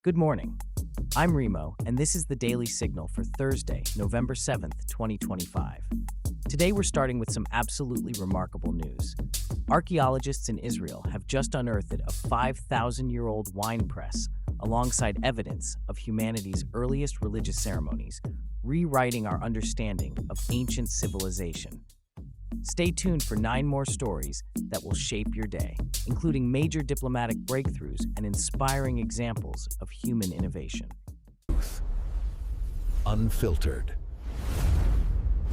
Good morning. I'm Remo, and this is the Daily Signal for Thursday, November 7th, 2025. Today we're starting with some absolutely remarkable news. Archaeologists in Israel have just unearthed a 5,000-year-old wine press alongside evidence of humanity's earliest religious ceremonies, rewriting our understanding of ancient civilization. Stay tuned for 9 more stories that will shape your day, including major diplomatic breakthroughs and inspiring examples of human innovation. Unfiltered.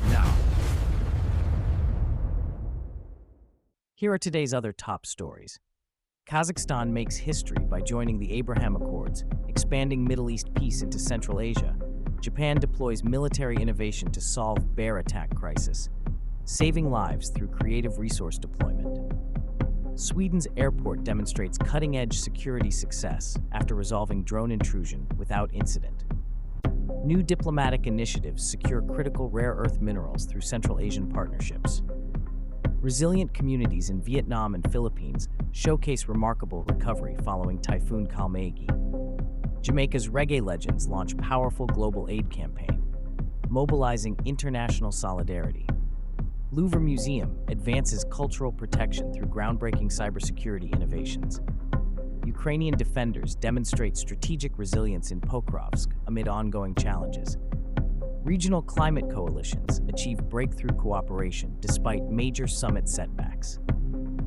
Now, Here are today's other top stories. Kazakhstan makes history by joining the Abraham Accords, expanding Middle East peace into Central Asia. Japan deploys military innovation to solve bear attack crisis, saving lives through creative resource deployment. Sweden's airport demonstrates cutting-edge security success after resolving drone intrusion without incident. New diplomatic initiatives secure critical rare earth minerals through Central Asian partnerships. Resilient communities in Vietnam and Philippines showcase remarkable recovery following Typhoon Kalmagi. Jamaica's reggae legends launch powerful global aid campaign, mobilizing international solidarity. Louvre Museum advances cultural protection through groundbreaking cybersecurity innovations. Ukrainian defenders demonstrate strategic resilience in Pokrovsk amid ongoing challenges. Regional climate coalitions achieve breakthrough cooperation despite major summit setbacks.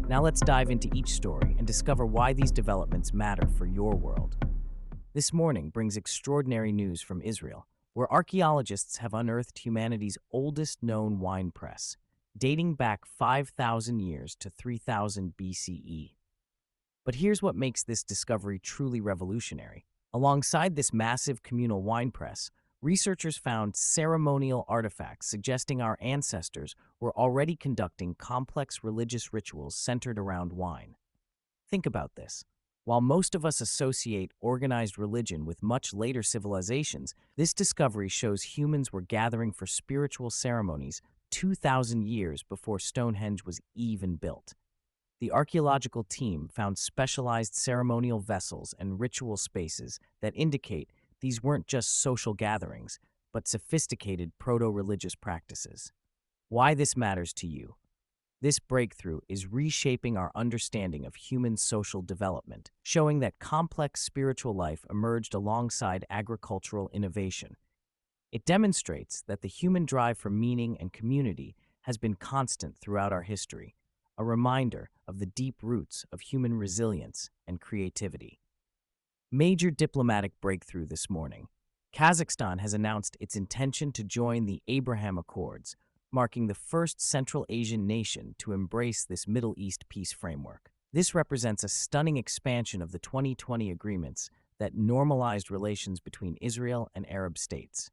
Now let's dive into each story and discover why these developments matter for your world. This morning brings extraordinary news from Israel, where archaeologists have unearthed humanity's oldest known wine press, dating back 5,000 years to 3000 BCE. But here's what makes this discovery truly revolutionary. Alongside this massive communal wine press, researchers found ceremonial artifacts suggesting our ancestors were already conducting complex religious rituals centered around wine. Think about this. While most of us associate organized religion with much later civilizations, this discovery shows humans were gathering for spiritual ceremonies 2,000 years before Stonehenge was even built. The archaeological team found specialized ceremonial vessels and ritual spaces that indicate these weren't just social gatherings, but sophisticated proto-religious practices. Why this matters to you? This breakthrough is reshaping our understanding of human social development, showing that complex spiritual life emerged alongside agricultural innovation. It demonstrates that the human drive for meaning and community has been constant throughout our history, a reminder of the deep roots of human resilience and creativity. Major diplomatic breakthrough this morning. Kazakhstan has announced its intention to join the Abraham Accords, marking the first Central Asian nation to embrace this Middle East peace framework. This represents a stunning expansion of the 2020 agreements that normalized relations between Israel and Arab states.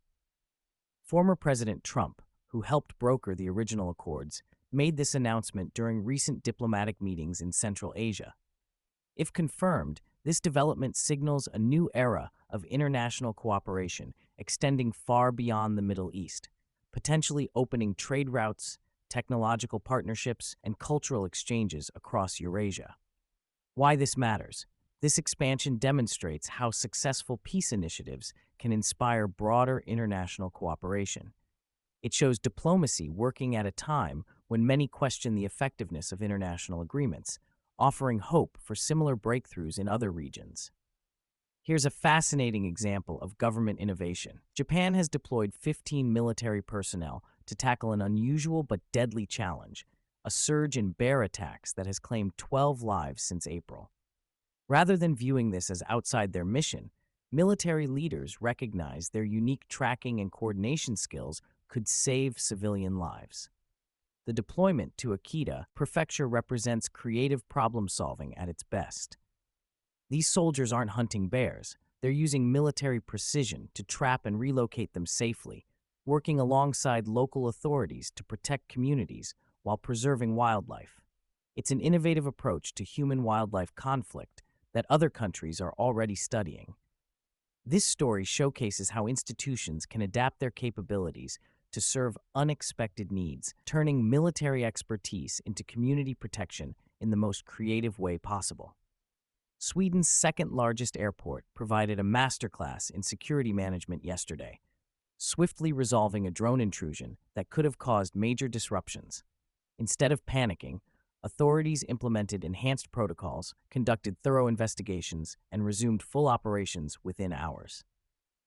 Former President Trump, who helped broker the original accords, made this announcement during recent diplomatic meetings in Central Asia. If confirmed, this development signals a new era of international cooperation extending far beyond the Middle East, potentially opening trade routes, technological partnerships, and cultural exchanges across Eurasia. Why this matters? This expansion demonstrates how successful peace initiatives can inspire broader international cooperation. It shows diplomacy working at a time when many question the effectiveness of international agreements, offering hope for similar breakthroughs in other regions. Here's a fascinating example of government innovation. Japan has deployed 15 military personnel to tackle an unusual but deadly challenge, a surge in bear attacks that has claimed 12 lives since April. Rather than viewing this as outside their mission, military leaders recognize their unique tracking and coordination skills could save civilian lives. The deployment to Akita Prefecture represents creative problem-solving at its best. These soldiers aren't hunting bears, they're using military precision to trap and relocate them safely, working alongside local authorities to protect communities while preserving wildlife. It's an innovative approach to human-wildlife conflict that other countries are already studying. This story showcases how institutions can adapt their capabilities to serve unexpected needs, turning military expertise into community protection in the most creative way possible. Sweden's second-largest airport provided a masterclass in security management yesterday, swiftly resolving a drone intrusion that could have caused major disruptions. Instead of panicking, authorities implemented enhanced protocols, conducted thorough investigations, and resumed full operations within hours.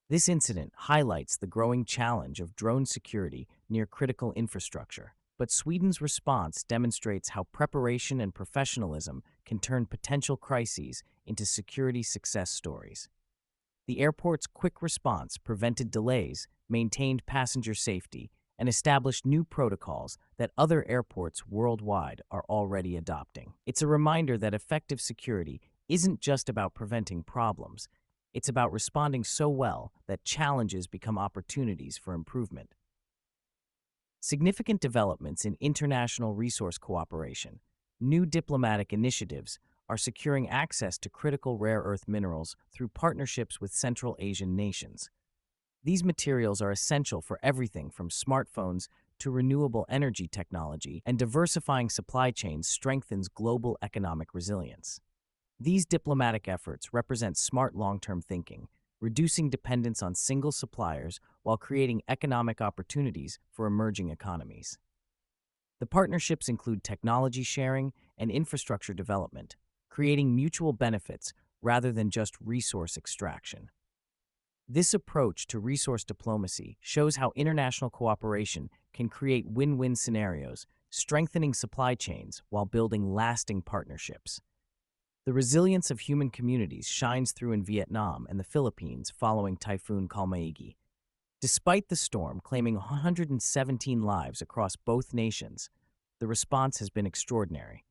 This incident highlights the growing challenge of drone security near critical infrastructure, but Sweden's response demonstrates how preparation and professionalism can turn potential crises into security success stories. The airport's quick response prevented delays, maintained passenger safety, and established new protocols that other airports worldwide are already adopting. It's a reminder that effective security isn't just about preventing problems, it's about responding so well that challenges become opportunities for improvement. Significant developments in international resource cooperation, new diplomatic initiatives, are securing access to critical rare earth minerals through partnerships with Central Asian nations. These materials are essential for everything from smartphones to renewable energy technology, and diversifying supply chains strengthens global economic resilience. These diplomatic efforts represent smart long-term thinking, reducing dependence on single suppliers while creating economic opportunities for emerging economies. The partnerships include technology sharing and infrastructure development, creating mutual benefits rather than just resource extraction. This approach to resource diplomacy shows how international cooperation can create win-win scenarios, strengthening supply chains while building lasting partnerships. The resilience of human communities shines through in Vietnam and the Philippines following Typhoon Kalmaegi. Despite the storm claiming 117 lives across both nations, the response has been extraordinary.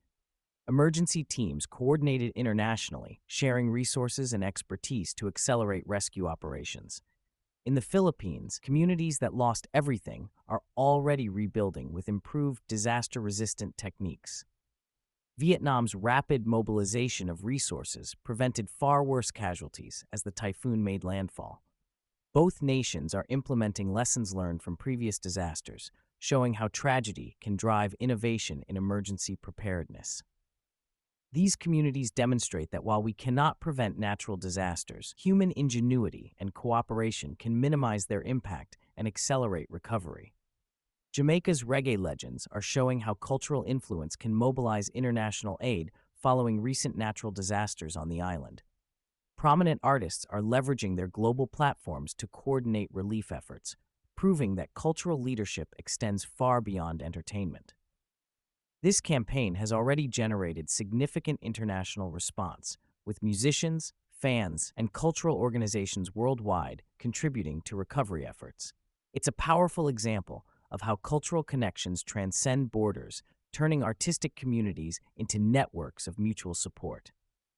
Emergency teams coordinated internationally, sharing resources and expertise to accelerate rescue operations. In the Philippines, communities that lost everything are already rebuilding with improved disaster-resistant techniques. Vietnam's rapid mobilization of resources prevented far worse casualties as the typhoon made landfall. Both nations are implementing lessons learned from previous disasters, showing how tragedy can drive innovation in emergency preparedness. These communities demonstrate that while we cannot prevent natural disasters, human ingenuity and cooperation can minimize their impact and accelerate recovery. Jamaica's reggae legends are showing how cultural influence can mobilize international aid following recent natural disasters on the island. Prominent artists are leveraging their global platforms to coordinate relief efforts, proving that cultural leadership extends far beyond entertainment. This campaign has already generated significant international response, with musicians, fans, and cultural organizations worldwide contributing to recovery efforts. It's a powerful example of how cultural connections transcend borders, turning artistic communities into networks of mutual support.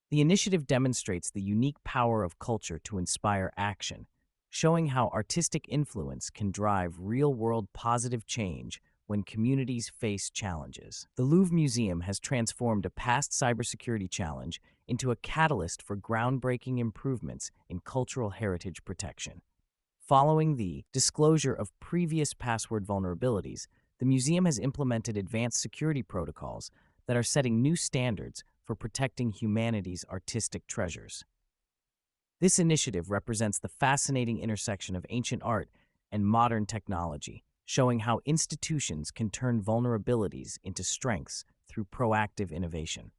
The initiative demonstrates the unique power of culture to inspire action, showing how artistic influence can drive real-world positive change when communities face challenges. The Louvre Museum has transformed a past cybersecurity challenge into a catalyst for groundbreaking improvements in cultural heritage protection. Following the disclosure of previous password vulnerabilities, the museum has implemented advanced security protocols that are setting new standards for protecting humanity's artistic treasures. This initiative represents the fascinating intersection of ancient art and modern technology, showing how institutions can turn vulnerabilities into strengths through proactive innovation.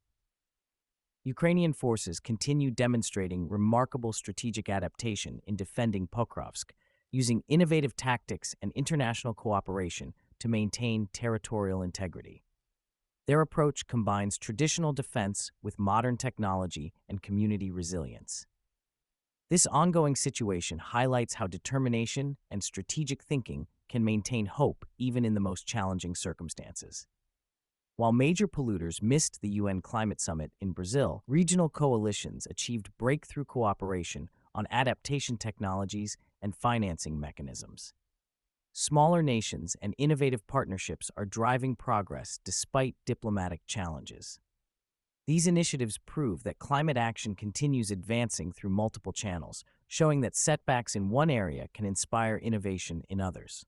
Ukrainian forces continue demonstrating remarkable strategic adaptation in defending Pokrovsk, using innovative tactics and international cooperation to maintain territorial integrity. Their approach combines traditional defense with modern technology and community resilience. This ongoing situation highlights how determination and strategic thinking can maintain hope even in the most challenging circumstances. While major polluters missed the UN Climate Summit in Brazil, regional coalitions achieved breakthrough cooperation on adaptation technologies and financing mechanisms. Smaller nations and innovative partnerships are driving progress despite diplomatic challenges. These initiatives prove that climate action continues advancing through multiple channels, showing that setbacks in one area can inspire innovation in others.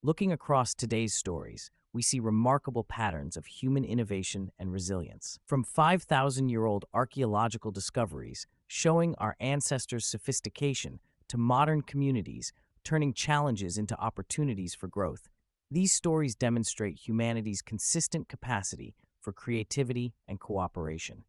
Looking across today's stories, we see remarkable patterns of human innovation and resilience. From 5,000-year-old archaeological discoveries showing our ancestors' sophistication to modern communities turning challenges into opportunities for growth, these stories demonstrate humanity's consistent capacity for creativity and cooperation.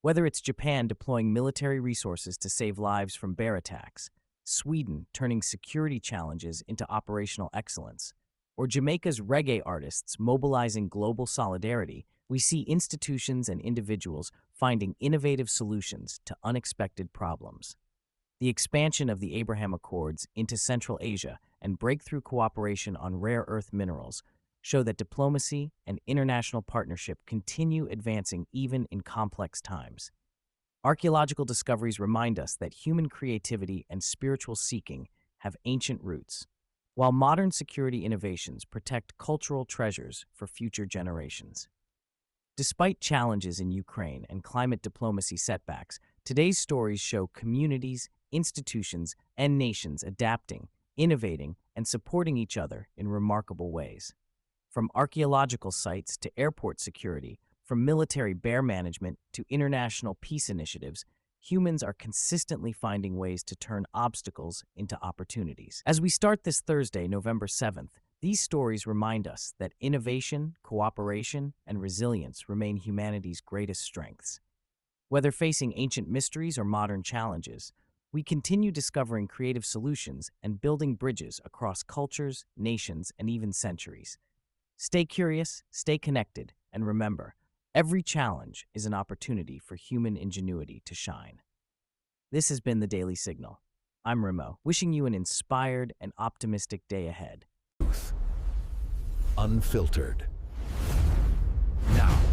Whether it's Japan deploying military resources to save lives from bear attacks, Sweden turning security challenges into operational excellence, or Jamaica's reggae artists mobilizing global solidarity, we see institutions and individuals finding innovative solutions to unexpected problems. The expansion of the Abraham Accords into Central Asia and breakthrough cooperation on rare earth minerals show that diplomacy and international partnership continue advancing even in complex times. Archaeological discoveries remind us that human creativity and spiritual seeking have ancient roots, while modern security innovations protect cultural treasures for future generations. Despite challenges in Ukraine and climate diplomacy setbacks, today's stories show communities, institutions, and nations adapting, innovating, and supporting each other in remarkable ways. From archaeological sites to airport security, from military bear management to international peace initiatives, humans are consistently finding ways to turn obstacles into opportunities. As we start this Thursday, November 7th, these stories remind us that innovation, cooperation, and resilience remain humanity's greatest strengths. Whether facing ancient mysteries or modern challenges, we continue discovering creative solutions and building bridges across cultures, nations, and even centuries. Stay curious, stay connected, and remember, every challenge is an opportunity for human ingenuity to shine. This has been the Daily Signal. I'm Remo, wishing you an inspired and optimistic day ahead. Unfiltered. Now.